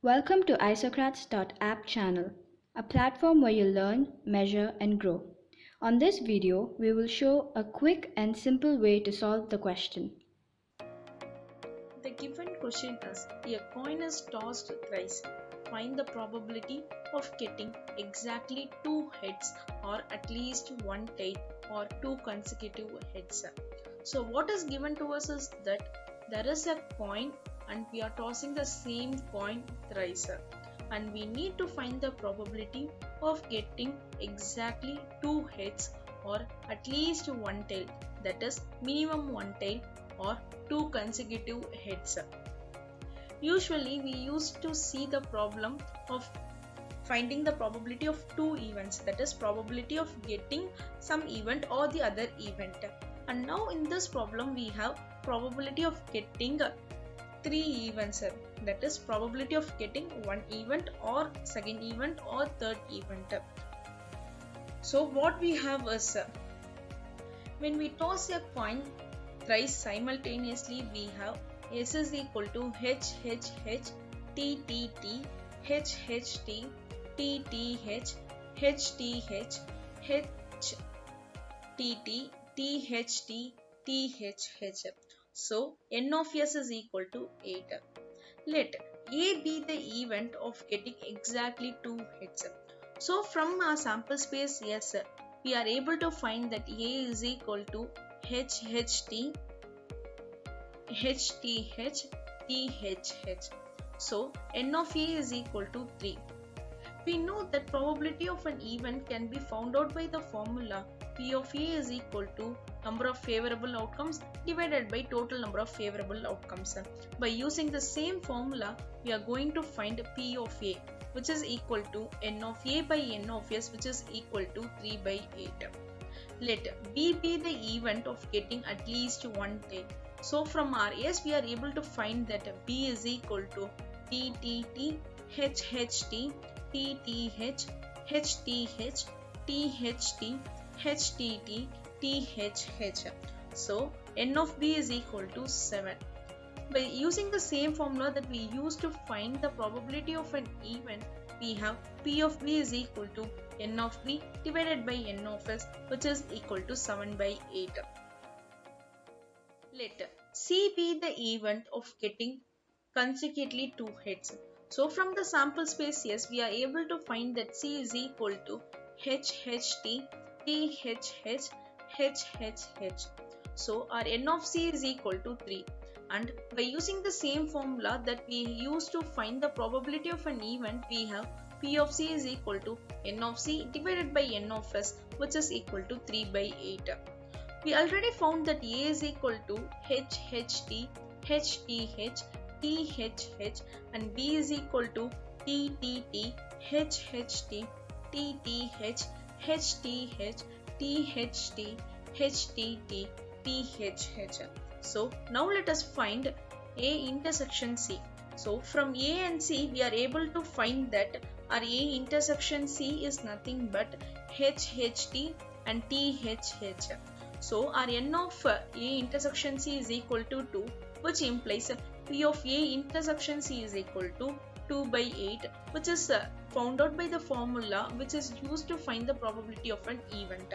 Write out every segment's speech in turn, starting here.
Welcome to Isocrats.app channel, a platform where you learn, measure, and grow. On this video, we will show a quick and simple way to solve the question. The given question is, a coin is tossed thrice. Find the probability of getting exactly two heads or at least one tail or two consecutive heads. So what is given to us is that there is a coin and we are tossing the same coin thrice. And we need to find the probability of getting exactly two heads or at least one tail, that is minimum one tail or two consecutive heads. Usually we used to see the problem of finding the probability of two events, that is probability of getting some event or the other event. And now in this problem we have probability of getting three events, that is probability of getting one event or second event or third event. So what we have is, when we toss a coin thrice simultaneously, we have S is equal to H H H T T T H H T T T H H T H H T T T H T T H H. So N of S is equal to 8. Let A be the event of getting exactly two heads. So from our sample space S, we are able to find that A is equal to HHT HTH THH. So N of A is equal to 3. We know that probability of an event can be found out by the formula P of A is equal to number of favorable outcomes divided by total number of favorable outcomes. By using the same formula, we are going to find P of A, which is equal to N of A by N of S, which is equal to 3 by 8. Let B be the event of getting at least one tail. So from our S, we are able to find that B is equal to TTT HHT TTH HTH THT HTT THH. So N of B is equal to 7. By using the same formula that we used to find the probability of an event, we have P of B is equal to N of B divided by N of S, which is equal to 7 by 8. Let C be the event of getting consecutively two heads. So from the sample space, yes, we are able to find that C is equal to HHT THH HHH. So our N of C is equal to 3. And by using the same formula that we used to find the probability of an event, we have P of C is equal to N of C divided by N of S, which is equal to 3 by 8. We already found that A is equal to HHT HTH THH and B is equal to TTT HHT TTH HTH THT HTT THH. So now let us find A intersection C. So from A and C, we are able to find that our A intersection C is nothing but HHT and THH. So our N of A intersection C is equal to 2, which implies P of A intersection C is equal to 2 by 8, which is found out by the formula which is used to find the probability of an event.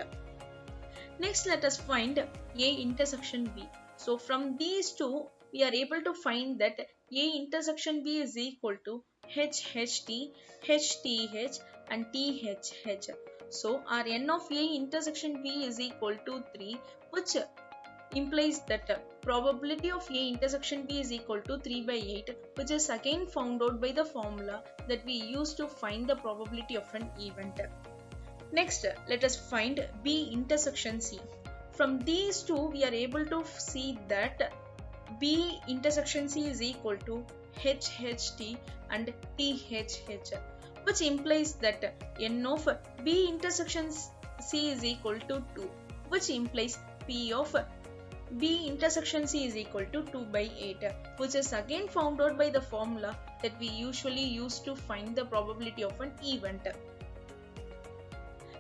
Next, let us find A intersection B. So from these two, we are able to find that A intersection B is equal to HHT, HTH and THH. So our N of A intersection B is equal to 3, which implies that probability of A intersection B is equal to 3 by 8, which is again found out by the formula that we used to find the probability of an event. Next, let us find B intersection C. From these two, we are able to see that B intersection C is equal to HHT and THH, which implies that N of B intersection C is equal to 2, which implies P of B intersection C is equal to 2 by 8, which is again found out by the formula that we usually use to find the probability of an event.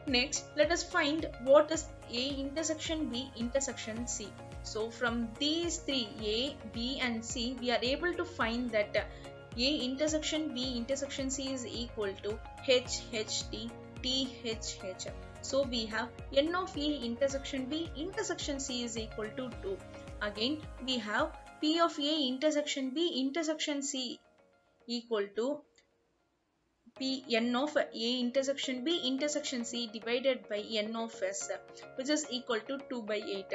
Next, let us find what is A intersection B intersection C. So from these three, A, B and C, we are able to find that A intersection B intersection C is equal to H H T T H H. So we have N of A intersection B intersection C is equal to 2. Again we have P of A intersection B intersection C equal to P N of A intersection B intersection C divided by N of S, which is equal to 2 by 8.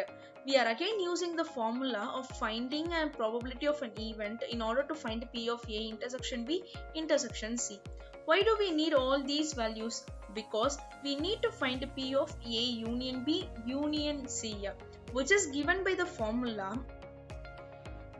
We are again using the formula of finding a probability of an event in order to find P of A intersection B intersection C. Why do we need all these values? Because we need to find P of A union B union C, which is given by the formula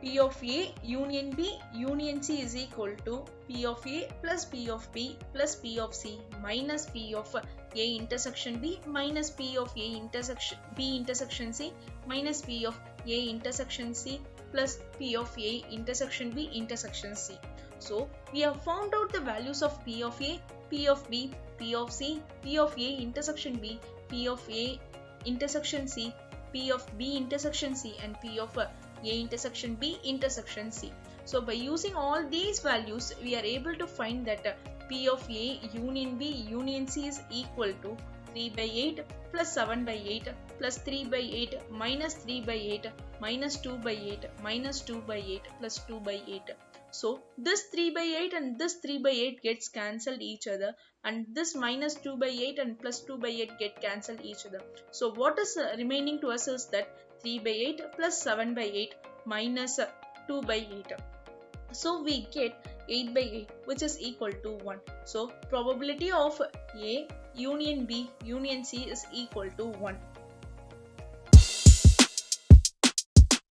P of A union B union C is equal to P of A plus P of B plus P of C minus P of A intersection B minus P of A intersection B intersection C minus P of A intersection C plus P of A intersection B intersection C. So we have found out the values of P of A, P of B, P of C, P of A intersection B, P of A intersection C, P of B intersection C and P of A intersection B intersection C. So by using all these values we are able to find that P of A union B union C is equal to 3 by 8 plus 7 by 8 plus 3 by 8 minus 3 by 8 minus 2 by 8 minus 2 by 8 plus 2 by 8. So this 3 by 8 and this 3 by 8 gets cancelled each other, and this minus 2 by 8 and plus 2 by 8 get cancelled each other. So what is remaining to us is that 3 by 8 plus 7 by 8 minus 2 by 8. So we get 8 by 8, which is equal to 1. So probability of A union B union C is equal to 1.